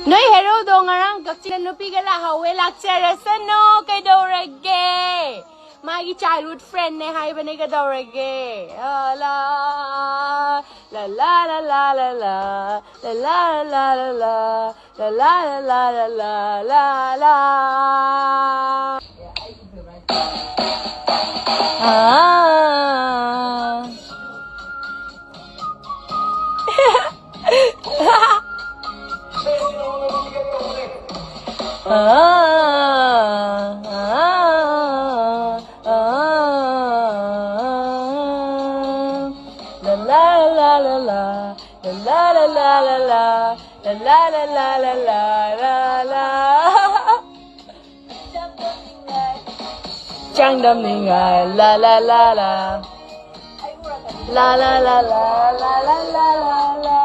Noi hero do ngarang kakchin nupi gala hawe lakcherasano kaidorage. My childhood friend ne hai bane kadorage. La la la la la la la la la la la la la la la la la la. Chẳng đâm nên ngài la la la la la la la la la la la la.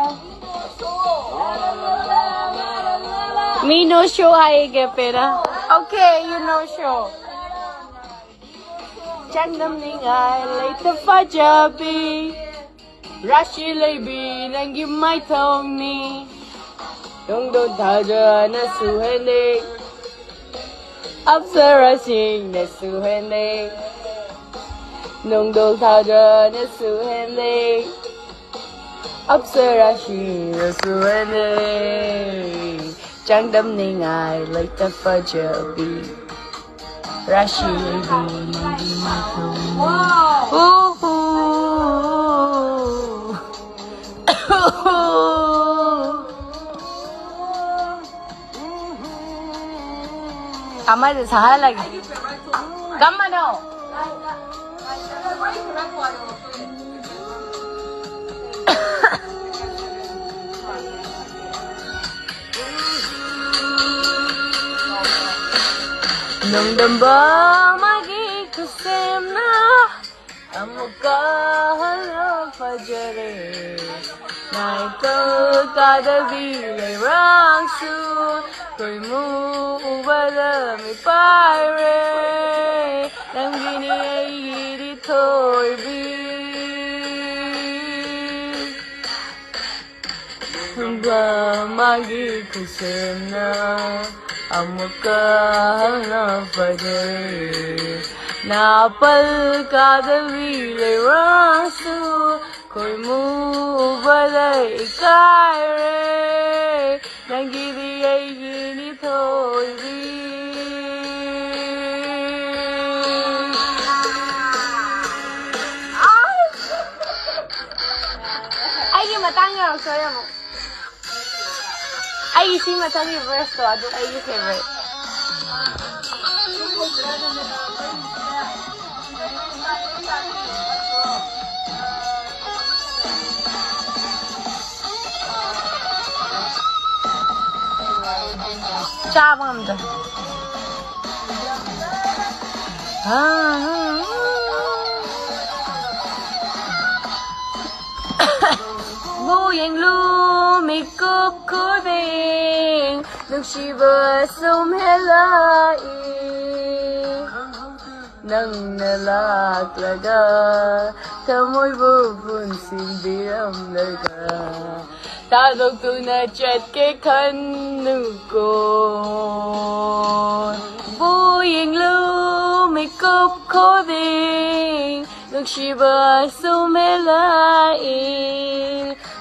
Me no show hai ke pera. Okay, you know show. Chẳng đâm nên ngài lấy tập pha jabi. Rashi lấy bi nang give my thong ni. Don't tha ja na su hen đi. Apsara sing na su hen đi. Don't tha ja na su hen đi. Apsara sing na su hen đi. Chẳng đâm nên ngài lấy tập pha jabi. Rashi lấy bi nang give my thong ni. Kamar saha lagi. Kamar no. Nung damba magi kusem na amuka hala fajare. Naito kada vile rangsu koi mu ubala mi pare nang gini ay di toy bi ba magi kusem na amuka hala fajare na pal kada vile rangsu koi mu balay kare nang gidi ay gini thôi bi. Ay matang yung sorry mo. Ay si matang yung verse to ado ay yung favorite. Chabam da. Buông lu mi cúp khối bình nước chỉ vừa sum hết lại nâng lạc laga thơm môi vô vun xin đi âm laga ta độc tu na chết cái khăn nụ cồn buông lu mi cúp khối bình nước chỉ vừa sum hết lại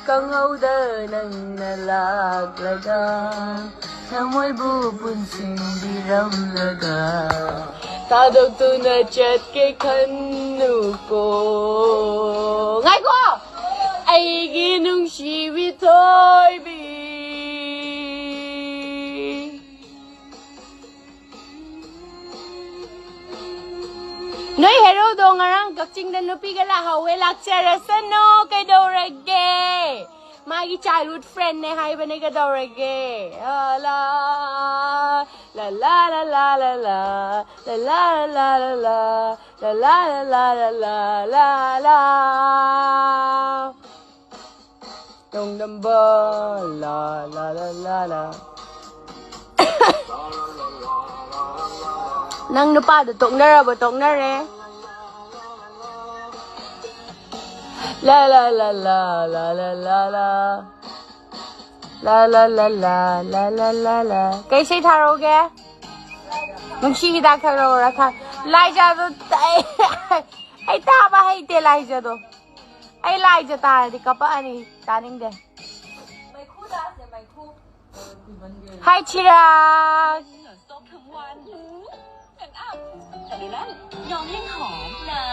con hậu đơ nâng lạc laga thơm môi vô vun xin đi âm laga ta độc tu na chết cái khăn nụ cồn ngay cô ai ghi nung chi vi thôi bi nói hero do ngarang kakching dan nupi gala hawe lakcherasano kaidorage. My childhood friend ne hai bane kadorage. La la la la la la la la la la la la la la la la la. Dong number la la la la la. Nang nupa do tok na ra ba tok na re. La la la la la la la la. La la la la la la la la. Cái gì thà rồi kìa? Mình chỉ đã khờ rồi ra khờ. Lại ra rồi. Ai ta ba hay tê lại ra rồi. Ai lại ra ta thì có anh đi ta nín đây. Hi Chira. แต่ดูนั่นน้องยังหอมนา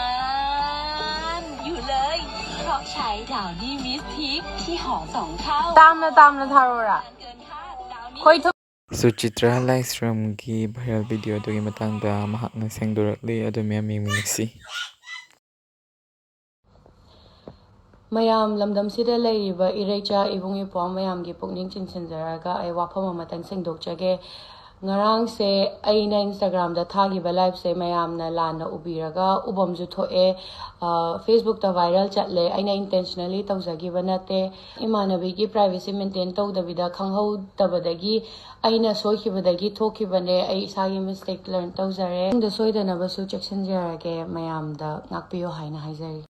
นอยู่เลยเพราะใช้ดาวนี่มิสทิกที่หอม2 เท่า Tam na thà rồi ra. เกินคาดดาวนี้ Khôi thức. Suchitra livestream ki viral video adugi matangda mahakna sengdorakli adu miyam minasi. Mayam lamdam sida leiriba irecha ibung ipom mayam gi pukning chinsinjaraga ai wafam amatang sengdokjage ngarang se aina Instagram da thagi ba live se mayam na lana ubiraga ubom ju thoe Facebook ta viral chatle aina intentionally tawjagi banate imanabi gi privacy maintain tawdabida khanghau tabadagi aina soikhibadagi thokhibane ai isagi mistake learn tawjare da soidana basu chection jarage mayam da ngakpiyo haina haijari